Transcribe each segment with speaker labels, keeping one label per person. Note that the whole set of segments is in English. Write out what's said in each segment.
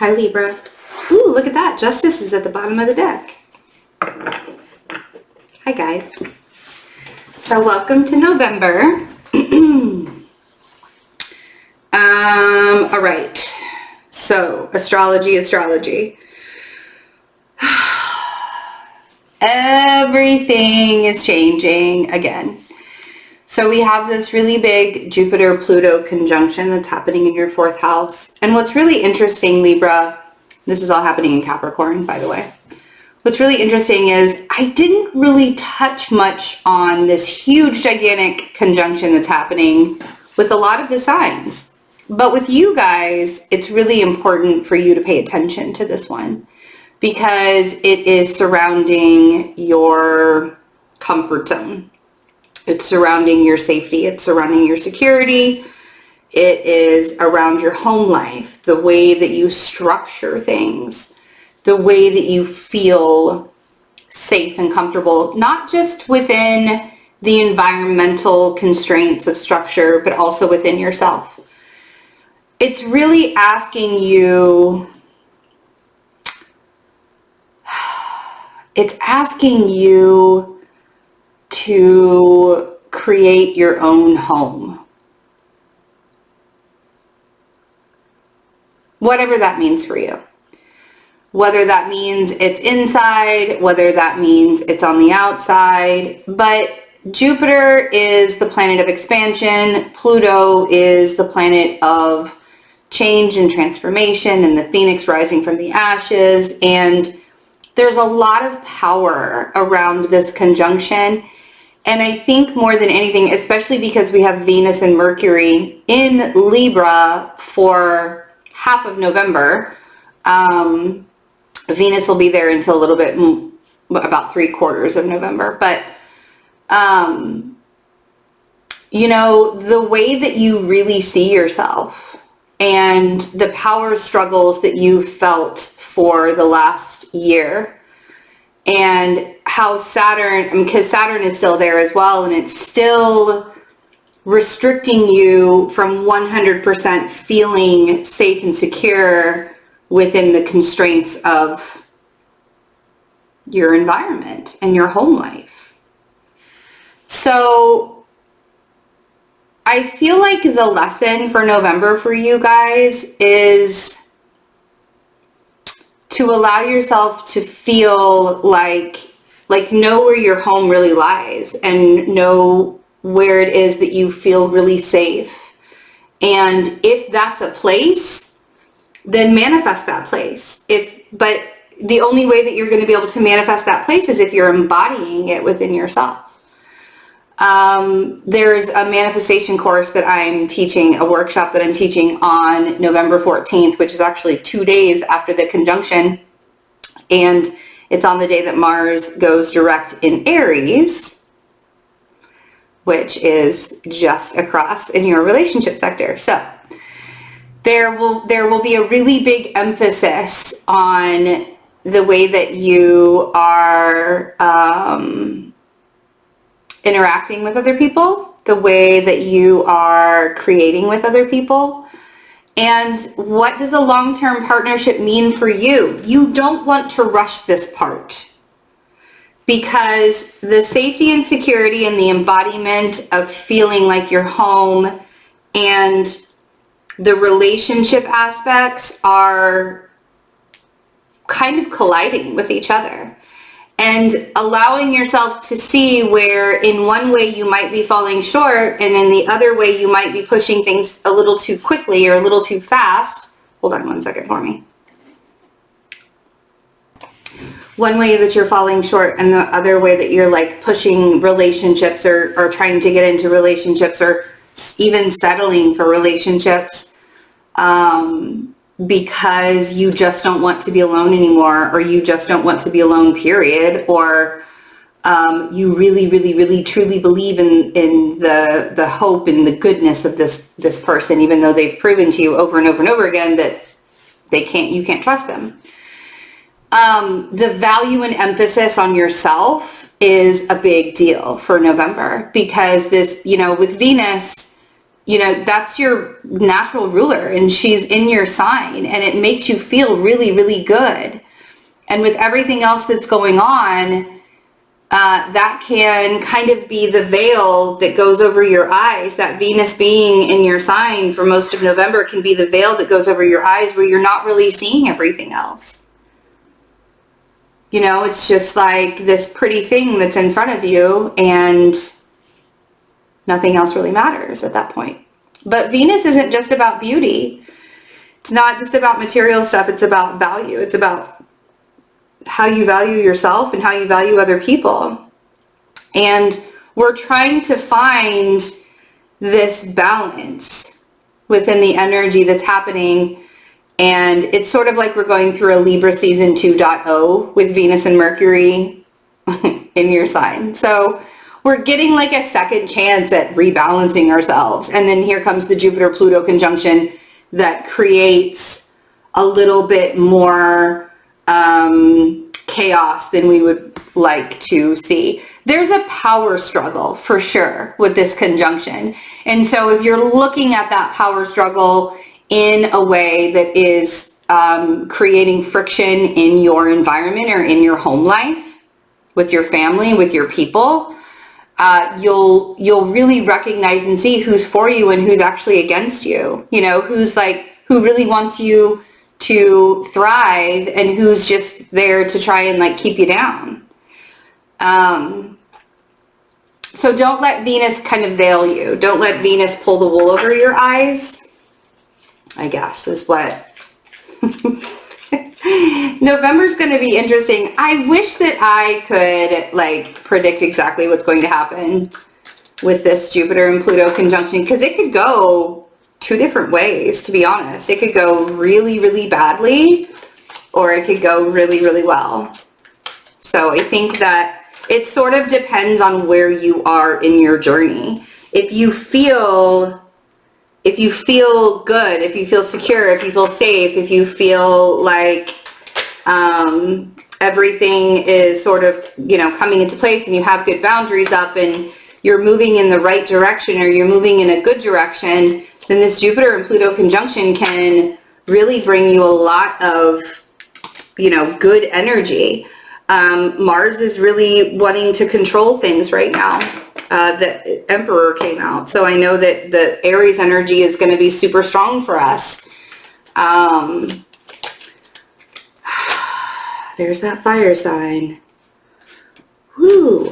Speaker 1: Hi, Libra. Ooh, look at that. Justice is at the bottom of the deck. Hi, guys. So welcome to November. All right. So astrology. Everything is changing again. So we have this really big Jupiter-Pluto conjunction that's happening in your 4th house. And what's really interesting, Libra, this is all happening in Capricorn, by the way. What's really interesting is I didn't really touch much on this huge, gigantic conjunction that's happening with a lot of the signs. But with you guys, it's really important for you to pay attention to this one because it is surrounding your comfort zone. It's surrounding your safety. It's surrounding your security. It is around your home life, the way that you structure things, the way that you feel safe and comfortable, not just within the environmental constraints of structure, but also within yourself. It's really asking you, to create your own home. Whatever that means for you. Whether that means it's inside, whether that means it's on the outside. But Jupiter is the planet of expansion. Pluto is the planet of change and transformation and the phoenix rising from the ashes. And there's a lot of power around this conjunction. And I think more than anything, especially because we have Venus and Mercury in Libra for half of November, Venus will be there until a little bit, about 3/4 of November. But, you know, the way that you really see yourself and the power struggles that you felt for the last year, and how Saturn, because Saturn is still there as well, and it's still restricting you from 100% feeling safe and secure within the constraints of your environment and your home life. So I feel like the lesson for November for you guys is to allow yourself to feel like know where your home really lies and know where it is that you feel really safe. And if that's a place, then manifest that place. But the only way that you're going to be able to manifest that place is if you're embodying it within yourself. There's a manifestation course that I'm teaching, a workshop that I'm teaching on November 14th, which is actually 2 days after the conjunction. And it's on the day that Mars goes direct in Aries, which is just across in your relationship sector. So there will be a really big emphasis on the way that you are interacting with other people, the way that you are creating with other people, and what does a long-term partnership mean for you? You don't want to rush this part because the safety and security and the embodiment of feeling like you're home and the relationship aspects are kind of colliding with each other. And allowing yourself to see where in one way you might be falling short and in the other way you might be pushing things a little too quickly or a little too fast. Hold on one second for me. One way that you're falling short and the other way that you're like pushing relationships or trying to get into relationships or even settling for relationships because you just don't want to be alone anymore, or you just don't want to be alone, period, or you really, really, really, truly believe in the hope and the goodness of this person, even though they've proven to you over and over and over again that you can't trust them. The value and emphasis on yourself is a big deal for November because this, with Venus you know, that's your natural ruler, and she's in your sign, and it makes you feel really, really good. And with everything else that's going on, that can kind of be the veil that goes over your eyes. That Venus being in your sign for most of November can be the veil that goes over your eyes, where you're not really seeing everything else. You know, it's just like this pretty thing that's in front of you, and nothing else really matters at that point. But Venus isn't just about beauty. It's not just about material stuff. It's about value. It's about how you value yourself and how you value other people. And we're trying to find this balance within the energy that's happening. And it's sort of like we're going through a Libra season 2.0 with Venus and Mercury in your sign. So we're getting like a second chance at rebalancing ourselves. And then here comes the Jupiter-Pluto conjunction that creates a little bit more chaos than we would like to see. There's a power struggle for sure with this conjunction. And so if you're looking at that power struggle in a way that is creating friction in your environment or in your home life, with your family, with your people, you'll really recognize and see who's for you and who's actually against you. You know, who really wants you to thrive and who's just there to try and like keep you down. So don't let Venus kind of veil you. Don't let Venus pull the wool over your eyes, I guess is what. November's going to be interesting. I wish that I could like predict exactly what's going to happen with this Jupiter and Pluto conjunction, because it could go two different ways, to be honest. It could go really, really badly, or it could go really, really well. So I think that it sort of depends on where you are in your journey. If you feel good, if you feel secure, if you feel safe, if you feel like everything is sort of, you know, coming into place, and you have good boundaries up, and you're moving in the right direction, or you're moving in a good direction, then this Jupiter and Pluto conjunction can really bring you a lot of, you know, good energy. Mars is really wanting to control things right now. The Emperor came out. So I know that the Aries energy is going to be super strong for us. There's that fire sign. Woo.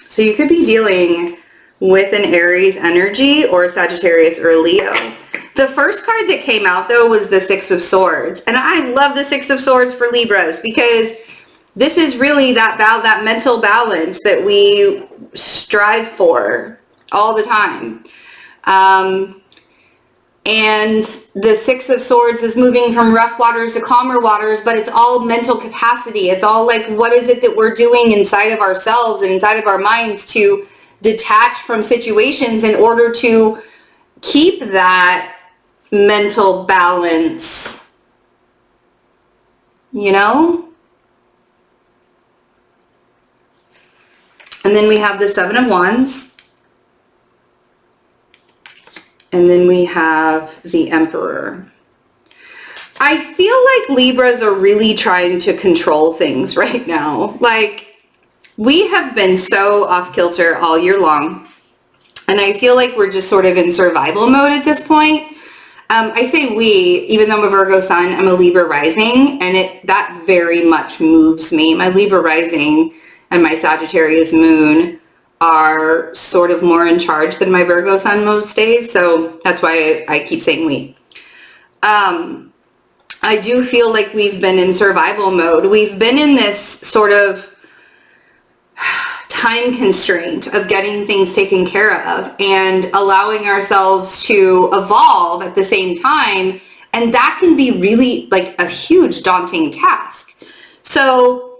Speaker 1: So you could be dealing with an Aries energy or Sagittarius or Leo. The first card that came out though was the Six of Swords. And I love the Six of Swords for Libras, because this is really that mental balance that we strive for all the time. And the Six of Swords is moving from rough waters to calmer waters, but it's all mental capacity. It's all like, what is it that we're doing inside of ourselves and inside of our minds to detach from situations in order to keep that mental balance, you know? And then we have the Seven of Wands. And then we have the Emperor. I feel like Libras are really trying to control things right now. Like, we have been so off kilter all year long. And I feel like we're just sort of in survival mode at this point. I say we, even though I'm a Virgo sun, I'm a Libra rising, and that very much moves me. My Libra rising and my Sagittarius moon are sort of more in charge than my Virgo sun most days, so that's why I keep saying we. I do feel like we've been in survival mode. We've been in this sort of time constraint of getting things taken care of and allowing ourselves to evolve at the same time, and that can be really like a huge daunting task. So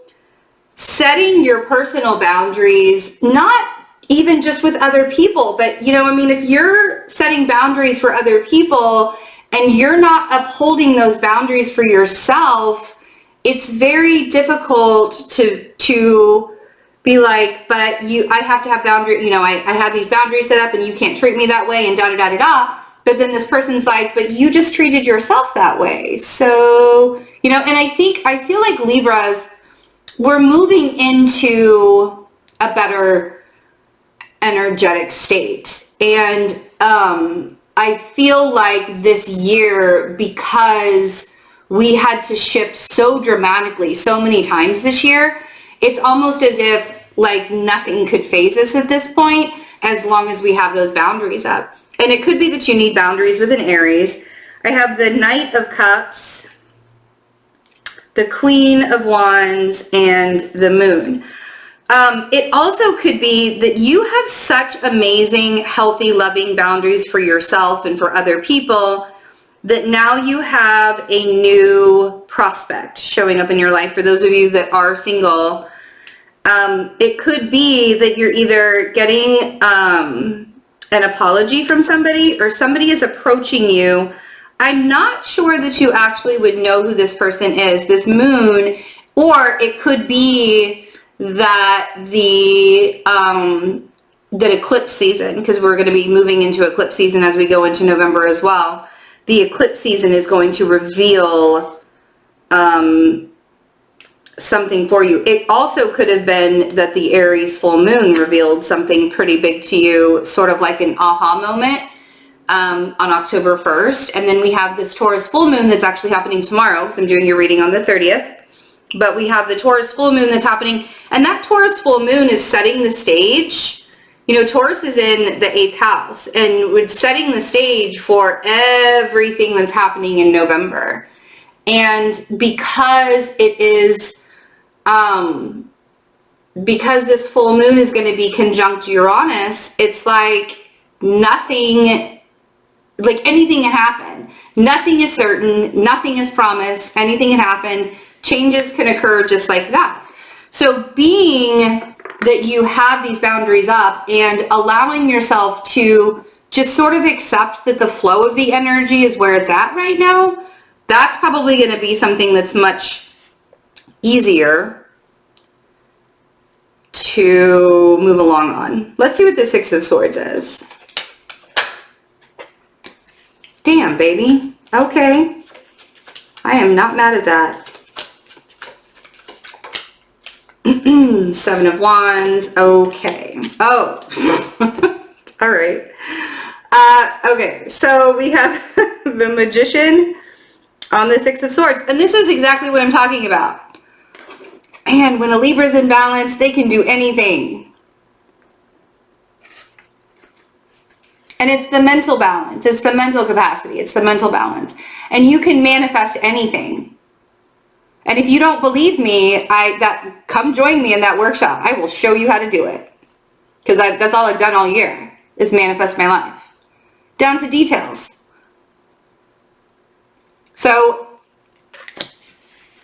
Speaker 1: setting your personal boundaries, not even just with other people, but you know, I mean, if you're setting boundaries for other people and you're not upholding those boundaries for yourself, it's very difficult to be like, but I have to have boundaries, you know, I have these boundaries set up and you can't treat me that way and da-da-da-da-da. But then this person's like, but you just treated yourself that way. So, you know, and I feel like Libras, we're moving into a better energetic state. And I feel like this year, because we had to shift so dramatically so many times this year, it's almost as if like nothing could phase us at this point as long as we have those boundaries up. And it could be that you need boundaries with an Aries. I have the Knight of Cups, the Queen of Wands, and the Moon. It also could be that you have such amazing, healthy, loving boundaries for yourself and for other people that now you have a new prospect showing up in your life. For those of you that are single, it could be that you're either getting an apology from somebody or somebody is approaching you. I'm not sure that you actually would know who this person is, this Moon, or it could be that that eclipse season, because we're going to be moving into eclipse season as we go into November as well. The eclipse season is going to reveal something for you. It also could have been that the Aries full moon revealed something pretty big to you, sort of like an aha moment on October 1st. And then we have this Taurus full moon that's actually happening tomorrow, because I'm doing your reading on the 30th. But we have the Taurus full moon that's happening, and that Taurus full moon is setting the stage. You know, Taurus is in the 8th house, and it's setting the stage for everything that's happening in November. And because it is, because this full moon is going to be conjunct Uranus, it's like nothing, like anything can happen. Nothing is certain, nothing is promised, anything can happen. Changes can occur just like that. So being that you have these boundaries up and allowing yourself to just sort of accept that the flow of the energy is where it's at right now, that's probably going to be something that's much easier to move along on. Let's see what the Six of Swords is. Damn, baby. Okay. I am not mad at that. Seven of Wands. Okay. Oh. All right. Okay. So we have the Magician on the Six of Swords. And this is exactly what I'm talking about. Man, when a Libra's in balance, they can do anything. And it's the mental balance. It's the mental capacity. It's the mental balance. And you can manifest anything. And if you don't believe me, come join me in that workshop. I will show you how to do it. Because that's all I've done all year, is manifest my life. Down to details. So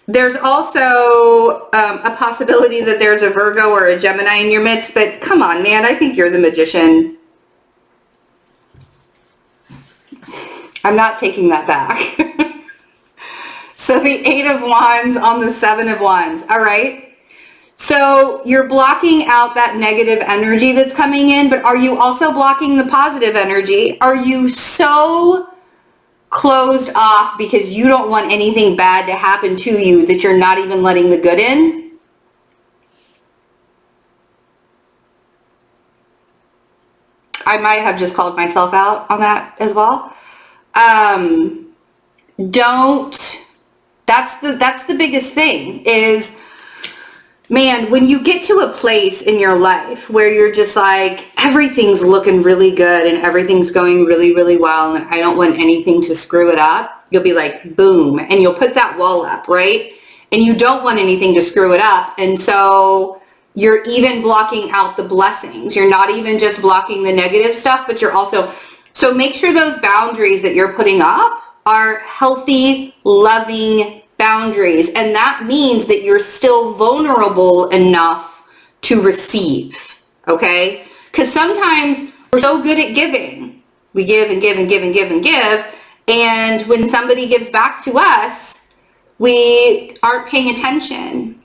Speaker 1: there's also a possibility that there's a Virgo or a Gemini in your midst, but come on, man, I think you're the Magician. I'm not taking that back. So the Eight of Wands on the Seven of Wands, all right? So you're blocking out that negative energy that's coming in, but are you also blocking the positive energy? Are you so closed off because you don't want anything bad to happen to you that you're not even letting the good in? I might have just called myself out on that as well. That's the biggest thing is, man, when you get to a place in your life where you're just like, everything's looking really good and everything's going really, really well and I don't want anything to screw it up, you'll be like, boom, and you'll put that wall up, right? And you don't want anything to screw it up. And so you're even blocking out the blessings. You're not even just blocking the negative stuff, but you're also, so make sure those boundaries that you're putting up are healthy, loving boundaries. And that means that you're still vulnerable enough to receive, okay? Because sometimes we're so good at giving. We give and give and give and give and give. And when somebody gives back to us, we aren't paying attention.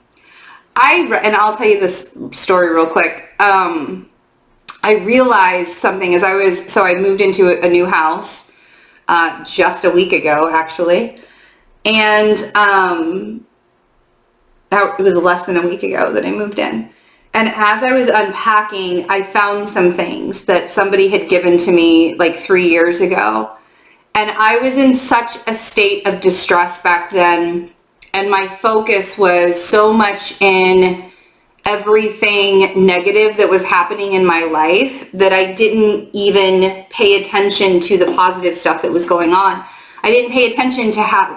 Speaker 1: and I'll tell you this story real quick. I realized something as I moved into a new house just a week ago, actually. And it was less than a week ago that I moved in. And as I was unpacking, I found some things that somebody had given to me like 3 years ago. And I was in such a state of distress back then. And my focus was so much in everything negative that was happening in my life that I didn't even pay attention to the positive stuff that was going on. I didn't pay attention to I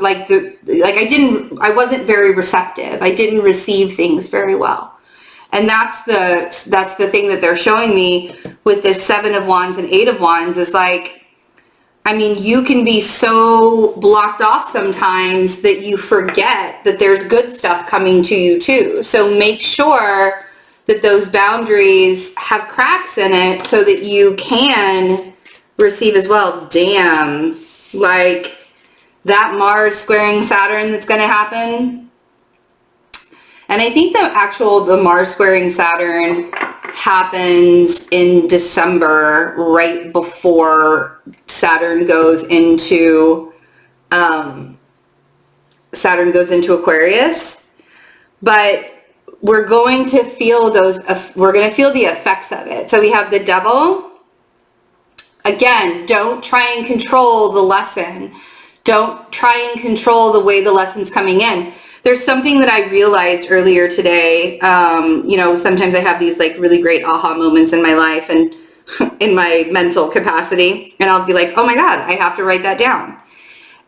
Speaker 1: wasn't very receptive. I didn't receive things very well. And that's the thing that they're showing me with this 7 of Wands and 8 of Wands is like, I mean, you can be so blocked off sometimes that you forget that there's good stuff coming to you too. So make sure that those boundaries have cracks in it so that you can receive as well. Damn, like that Mars squaring Saturn that's going to happen. And I think the Mars squaring Saturn happens in December, right before Saturn goes into Aquarius. But we're going to feel the effects of it. So we have the Devil. Again, don't try and control the lesson. Don't try and control the way the lesson's coming in. There's something that I realized earlier today. Sometimes I have these like really great aha moments in my life and in my mental capacity. And I'll be like, oh my God, I have to write that down.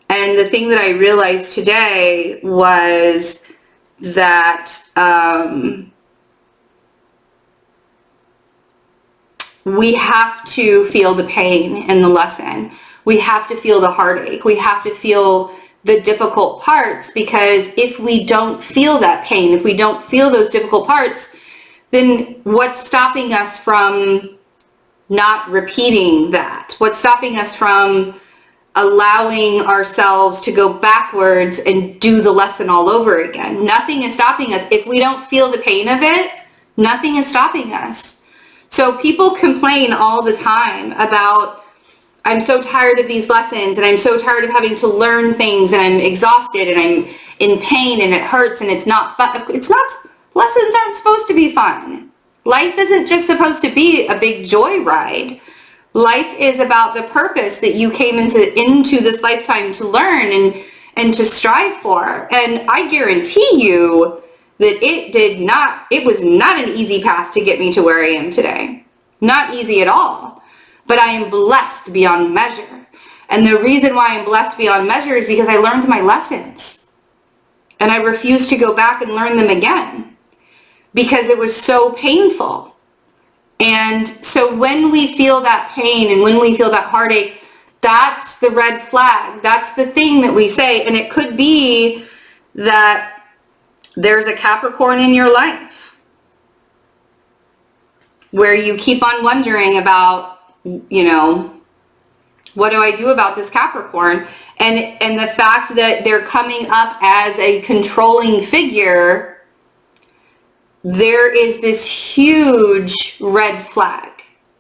Speaker 1: And the thing that I realized today was that we have to feel the pain in the lesson. We have to feel the heartache. We have to feel the difficult parts, because if we don't feel that pain, if we don't feel those difficult parts, then what's stopping us from not repeating that? What's stopping us from allowing ourselves to go backwards and do the lesson all over again? Nothing is stopping us. If we don't feel the pain of it, nothing is stopping us. So people complain all the time about, I'm so tired of these lessons and I'm so tired of having to learn things and I'm exhausted and I'm in pain and it hurts and it's not fun. It's not, lessons aren't supposed to be fun. Life isn't just supposed to be a big joy ride. Life is about the purpose that you came into this lifetime to learn and to strive for. And I guarantee you that it was not an easy path to get me to where I am today. Not easy at all. But I am blessed beyond measure. And the reason why I'm blessed beyond measure is because I learned my lessons. And I refuse to go back and learn them again because it was so painful. And so when we feel that pain and when we feel that heartache, that's the red flag. That's the thing that we say. And it could be that there's a Capricorn in your life where you keep on wondering about, what do I do about this Capricorn? And the fact that they're coming up as a controlling figure, there is this huge red flag,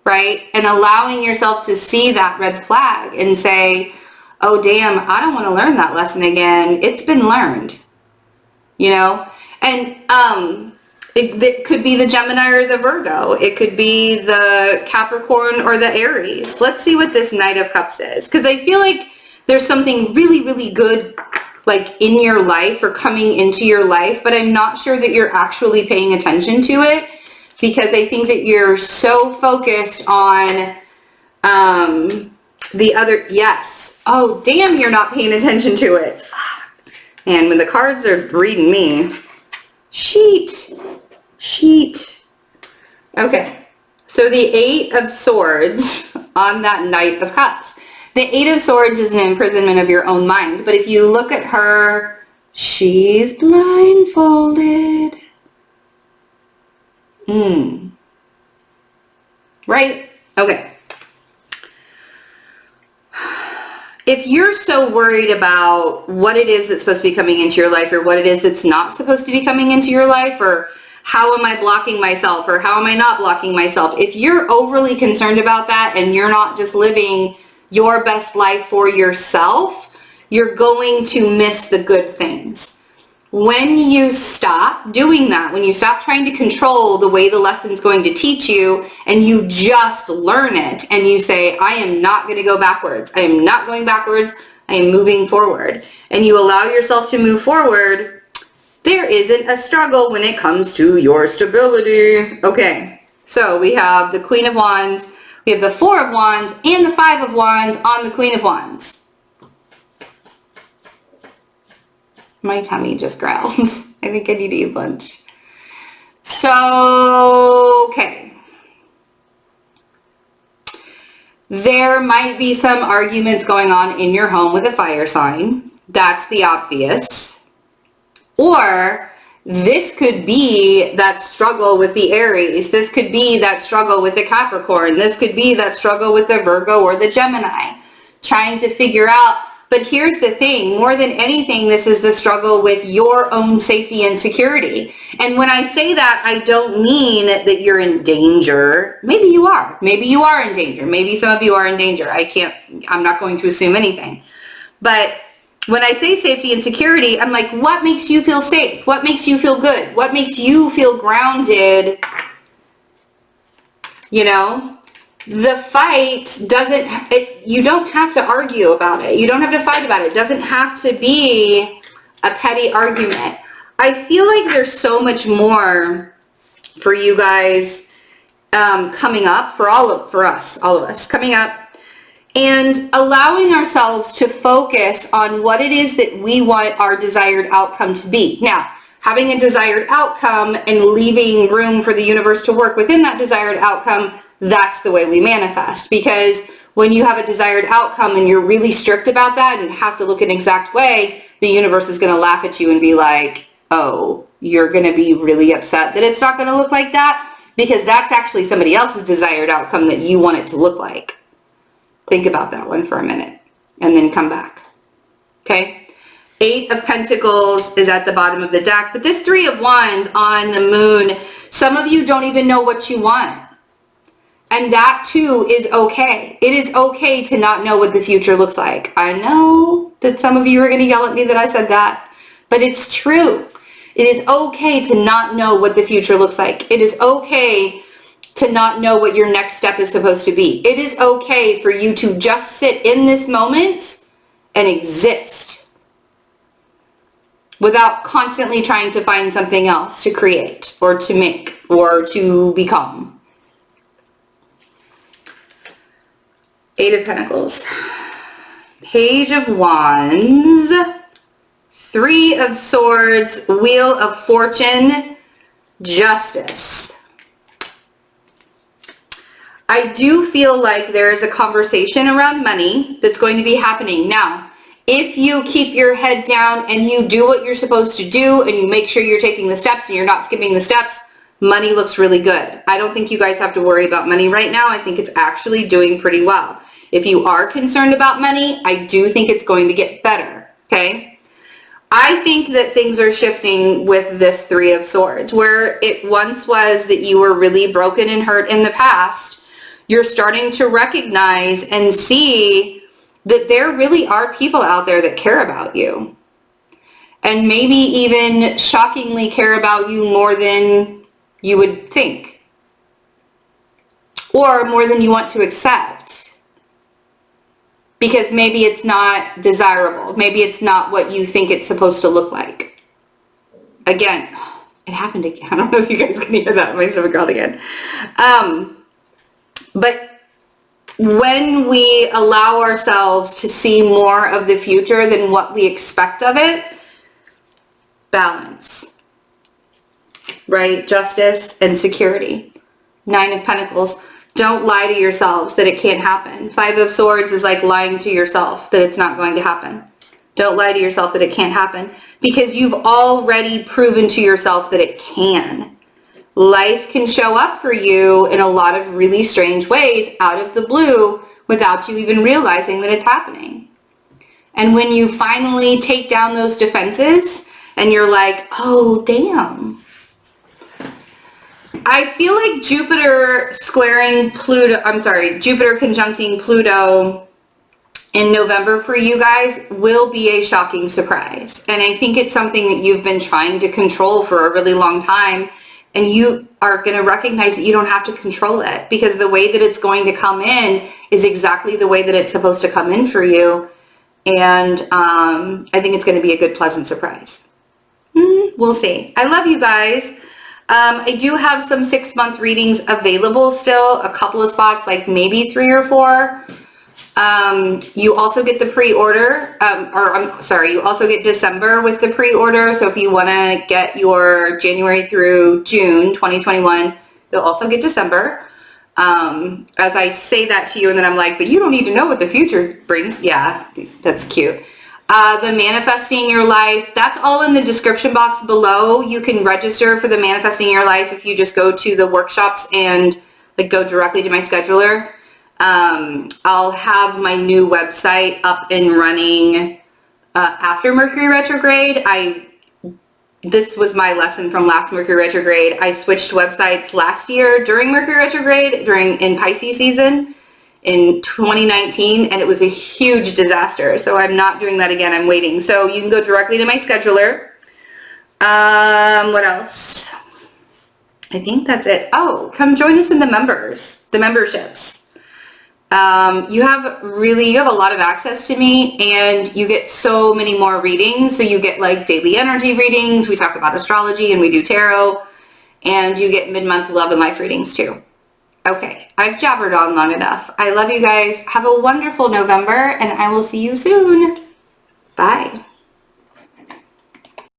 Speaker 1: right? And allowing yourself to see that red flag and say, oh, damn, I don't want to learn that lesson again. It's been learned, And it could be the Gemini or the Virgo. It could be the Capricorn or the Aries. Let's see what this Knight of Cups is. Because I feel like there's something really, really good like in your life or coming into your life, but I'm not sure that you're actually paying attention to it because I think that you're so focused on the other. Yes. Oh, damn, you're not paying attention to it. And when the cards are reading me. Sheet. Okay, so the 8 of Swords on that Knight of Cups. The 8 of Swords is an imprisonment of your own mind. But if you look at her, she's blindfolded. Right? Okay. If you're so worried about what it is that's supposed to be coming into your life or what it is that's not supposed to be coming into your life or how am I blocking myself or how am I not blocking myself? If you're overly concerned about that and you're not just living your best life for yourself, you're going to miss the good things. When you stop doing that, when you stop trying to control the way the lesson's going to teach you and you just learn it and you say, I am not going to go backwards. I am not going backwards. I am moving forward. And you allow yourself to move forward, there isn't a struggle when it comes to your stability. Okay, so we have the Queen of Wands, we have the Four of Wands, and the Five of Wands on the Queen of Wands. My tummy just growls. I think I need to eat lunch. So, okay. There might be some arguments going on in your home with a fire sign. That's the obvious. Or this could be that struggle with the Aries. This could be that struggle with the Capricorn. This could be that struggle with the Virgo or the Gemini. Trying to figure out. But here's the thing, more than anything, this is the struggle with your own safety and security. And when I say that, I don't mean that you're in danger. Maybe you are. Maybe you are in danger. Maybe some of you are in danger. I'm not going to assume anything. But when I say safety and security, I'm like, what makes you feel safe? What makes you feel good? What makes you feel grounded? You know? The fight you don't have to argue about it. You don't have to fight about it. It doesn't have to be a petty argument. I feel like there's so much more for you guys coming up, for all of us coming up, and allowing ourselves to focus on what it is that we want our desired outcome to be. Now, having a desired outcome and leaving room for the universe to work within that desired outcome, that's the way we manifest. Because when you have a desired outcome and you're really strict about that and it has to look an exact way, the universe is going to laugh at you and be like, oh, you're going to be really upset that it's not going to look like that, because that's actually somebody else's desired outcome that you want it to look like. Think about that one for a minute and then come back. Okay? Eight of Pentacles is at the bottom of the deck, but this Three of Wands on the moon, some of you don't even know what you want. And that too is okay. It is okay to not know what the future looks like. I know that some of you are going to yell at me that I said that, but it's true. It is okay to not know what the future looks like. It is okay to not know what your next step is supposed to be. It is okay for you to just sit in this moment and exist without constantly trying to find something else to create or to make or to become. Eight of Pentacles, Page of Wands, Three of Swords, Wheel of Fortune, Justice. I do feel like there is a conversation around money that's going to be happening. Now, if you keep your head down and you do what you're supposed to do and you make sure you're taking the steps and you're not skipping the steps, money looks really good. I don't think you guys have to worry about money right now. I think it's actually doing pretty well. If you are concerned about money, I do think it's going to get better, okay? I think that things are shifting with this Three of Swords. Where it once was that you were really broken and hurt in the past, you're starting to recognize and see that there really are people out there that care about you. And maybe even shockingly care about you more than you would think. Or more than you want to accept. Because maybe it's not desirable. Maybe it's not what you think it's supposed to look like. Again, it happened again. I don't know if you guys can hear that. My stomach growled again. But when we allow ourselves to see more of the future than what we expect of it, balance. Right? Justice and security. Nine of Pentacles. Don't lie to yourselves that it can't happen. Five of Swords is like lying to yourself that it's not going to happen. Don't lie to yourself that it can't happen, because you've already proven to yourself that it can. Life can show up for you in a lot of really strange ways out of the blue without you even realizing that it's happening. And when you finally take down those defenses and you're like, oh, damn. I feel like Jupiter squaring Pluto, I'm sorry, Jupiter conjuncting Pluto in November for you guys will be a shocking surprise. And I think it's something that you've been trying to control for a really long time. And you are going to recognize that you don't have to control it, because the way that it's going to come in is exactly the way that it's supposed to come in for you. And I think it's going to be a good, pleasant surprise. We'll see. I love you guys. I do have some 6-month readings available still, a couple of spots, like maybe 3 or 4. You also get the pre-order, you also get December with the pre-order. So if you want to get your January through June 2021, you'll also get December. As I say that to you, and then I'm like, but you don't need to know what the future brings. Yeah, that's cute. The Manifesting Your Life, that's all in the description box below. You can register for the Manifesting Your Life if you just go to the workshops and like go directly to my scheduler. I'll have my new website up and running after Mercury retrograde. This was my lesson from last Mercury retrograde. I switched websites last year during Mercury retrograde, in Pisces season in 2019, and it was a huge disaster. So I'm not doing that again. I'm waiting. So you can go directly to my scheduler. What else? I think that's it. Oh, come join us in the memberships. You have a lot of access to me, and you get so many more readings. So you get like daily energy readings. We talk about astrology and we do tarot, and you get mid-month love and life readings too. Okay, I've jabbered on long enough. I love you guys. Have a wonderful November, and I will see you soon. Bye.